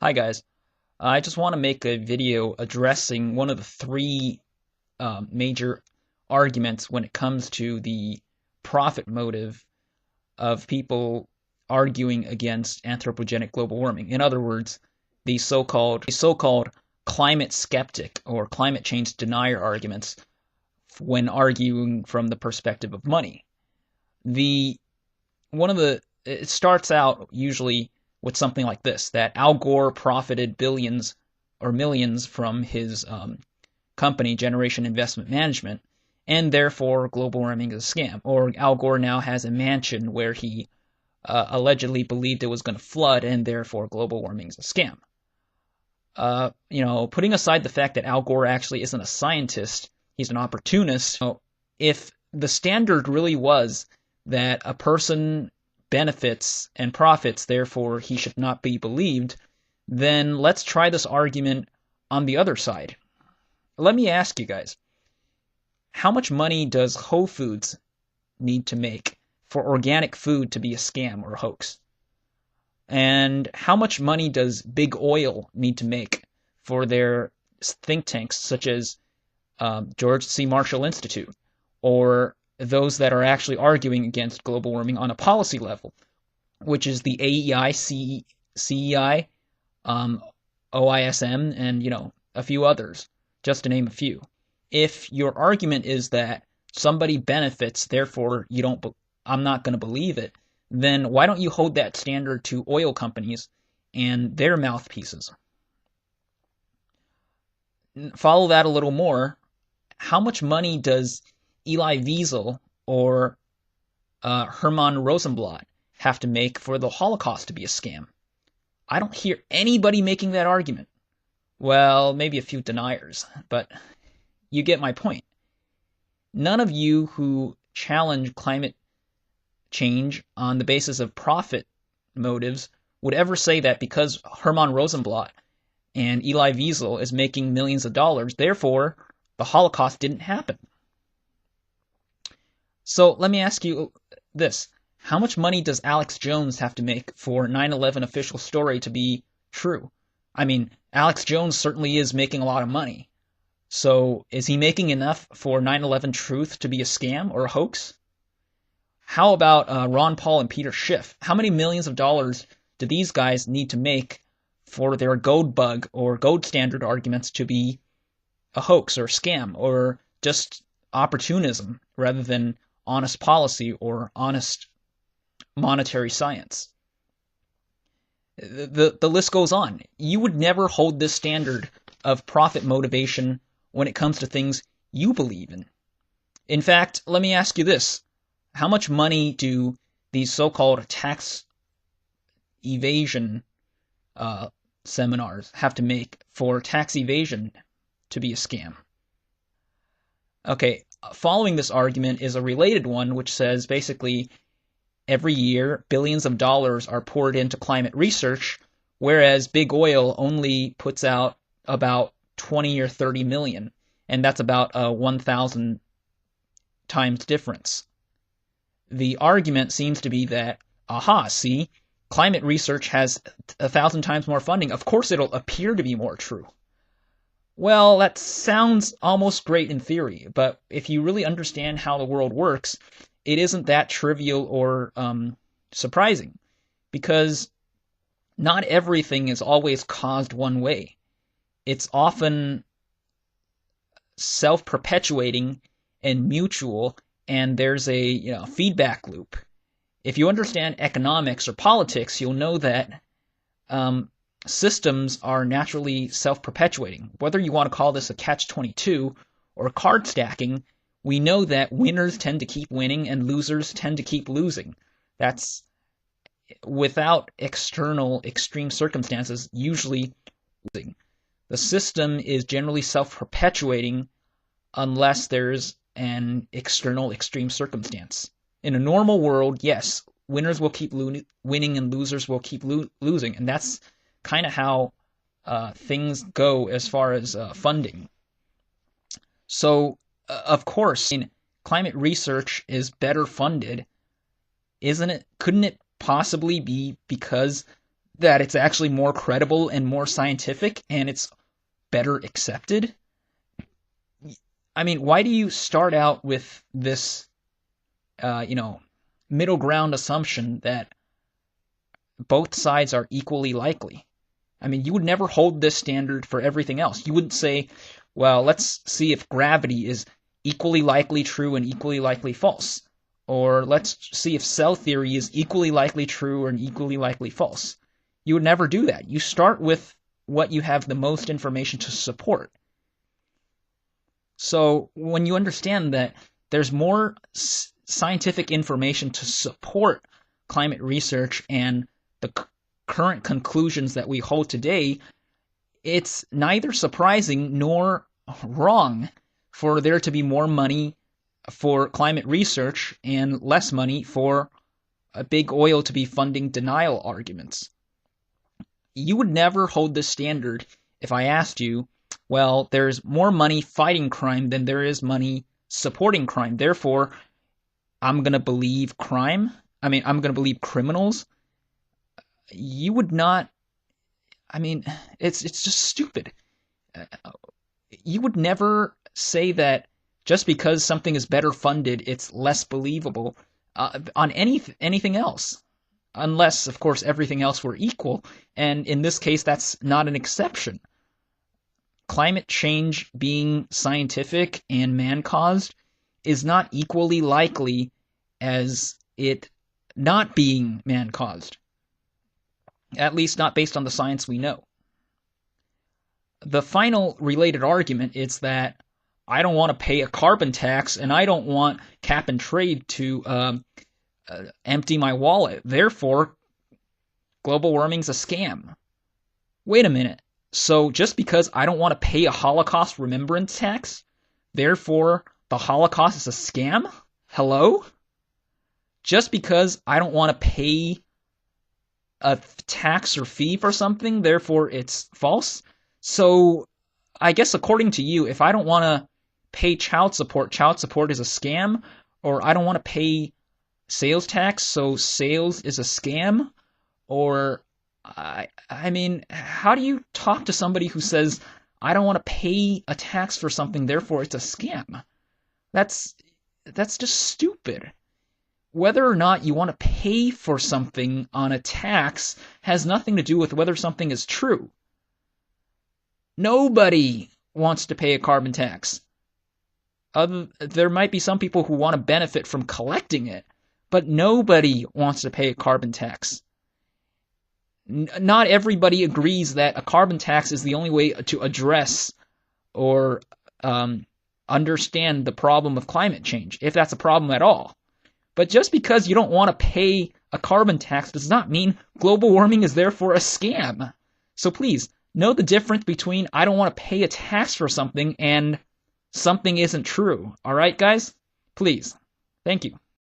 Hi guys, I just want to make a video addressing one of the three major arguments when it comes to the profit motive of people arguing against anthropogenic global warming. In other words, the so-called climate skeptic or climate change denier arguments when arguing from the perspective of money. The it starts out usually with something like this, that Al Gore profited billions or millions from his company, Generation Investment Management, and therefore global warming is a scam. Or Al Gore now has a mansion where he allegedly believed it was going to flood, and therefore global warming is a scam. Putting aside the fact that Al Gore actually isn't a scientist, he's an opportunist. If the standard really was that a person benefits and profits, therefore he should not be believed, then let's try this argument on the other side. Let me ask you guys, how much money does Whole Foods need to make for organic food to be a scam or a hoax? And how much money does Big Oil need to make for their think tanks such as George C. Marshall Institute, or those that are actually arguing against global warming on a policy level, which is the AEI, CEI, OISM, and a few others, just to name a few. If your argument is that somebody benefits, therefore I'm not going to believe it, then why don't you hold that standard to oil companies and their mouthpieces? Follow that a little more. How much money does Elie Wiesel or Herman Rosenblat have to make for the Holocaust to be a scam? I don't hear anybody making that argument. Well, maybe a few deniers, but you get my point. None of you who challenge climate change on the basis of profit motives would ever say that because Herman Rosenblat and Elie Wiesel is making millions of dollars, therefore the Holocaust didn't happen. So let me ask you this. How much money does Alex Jones have to make for 9/11 official story to be true? I mean, Alex Jones certainly is making a lot of money. So is he making enough for 9/11 truth to be a scam or a hoax? How about Ron Paul and Peter Schiff? How many millions of dollars do these guys need to make for their gold bug or gold standard arguments to be a hoax or a scam or just opportunism rather than honest policy or honest monetary science? The list goes on. You would never hold this standard of profit motivation when it comes to things you believe in. In fact, let me ask you this. How much money do these so-called tax evasion seminars have to make for tax evasion to be a scam? Okay, following this argument is a related one, which says basically every year billions of dollars are poured into climate research, whereas Big Oil only puts out about 20 or 30 million, and that's about a 1,000 times difference. The argument seems to be that, see, climate research has 1,000 times more funding. Of course it'll appear to be more true. Well, that sounds almost great in theory, but if you really understand how the world works, it isn't that trivial or surprising, because not everything is always caused one way. It's often self-perpetuating and mutual, and there's a feedback loop. If you understand economics or politics, you'll know that systems are naturally self-perpetuating. Whether you want to call this a catch-22 or card stacking, we know that winners tend to keep winning and losers tend to keep losing. That's without external extreme circumstances, usually losing. The system is generally self-perpetuating unless there's an external extreme circumstance. In a normal world, yes, winners will keep winning and losers will keep losing, and that's kind of how things go as far as funding. So, of course, climate research is better funded, isn't it? Couldn't it possibly be because that it's actually more credible and more scientific and it's better accepted? I mean, why do you start out with this, middle ground assumption that both sides are equally likely? I mean, you would never hold this standard for everything else. You wouldn't say, well, let's see if gravity is equally likely true and equally likely false. Or let's see if cell theory is equally likely true and equally likely false. You would never do that. You start with what you have the most information to support. So when you understand that there's more scientific information to support climate research and the current conclusions that we hold today, it's neither surprising nor wrong for there to be more money for climate research and less money for big oil to be funding denial arguments. You would never hold this standard if I asked you, well, there's more money fighting crime than there is money supporting crime. Therefore, I'm going to believe crime. I'm going to believe criminals. You would not. It's just stupid. You would never say that just because something is better funded, it's less believable on anything else. Unless, of course, everything else were equal. And in this case, that's not an exception. Climate change being scientific and man-caused is not equally likely as it not being man-caused. At least not based on the science we know. The final related argument is that I don't want to pay a carbon tax and I don't want cap and trade to empty my wallet. Therefore, global warming's a scam. Wait a minute. So just because I don't want to pay a Holocaust remembrance tax, therefore the Holocaust is a scam? Hello? Just because I don't want to pay a tax or fee for something, therefore it's false? So I guess according to you, if I don't want to pay child support is a scam? Or I don't want to pay sales tax, so sales is a scam? Or how do you talk to somebody who says, I don't want to pay a tax for something, therefore it's a scam? That's just stupid. Whether or not you want to pay for something on a tax has nothing to do with whether something is true. Nobody wants to pay a carbon tax. There might be some people who want to benefit from collecting it, but nobody wants to pay a carbon tax. Not everybody agrees that a carbon tax is the only way to address or understand the problem of climate change, if that's a problem at all. But just because you don't want to pay a carbon tax does not mean global warming is therefore a scam. So please, know the difference between I don't want to pay a tax for something and something isn't true. All right, guys? Please. Thank you.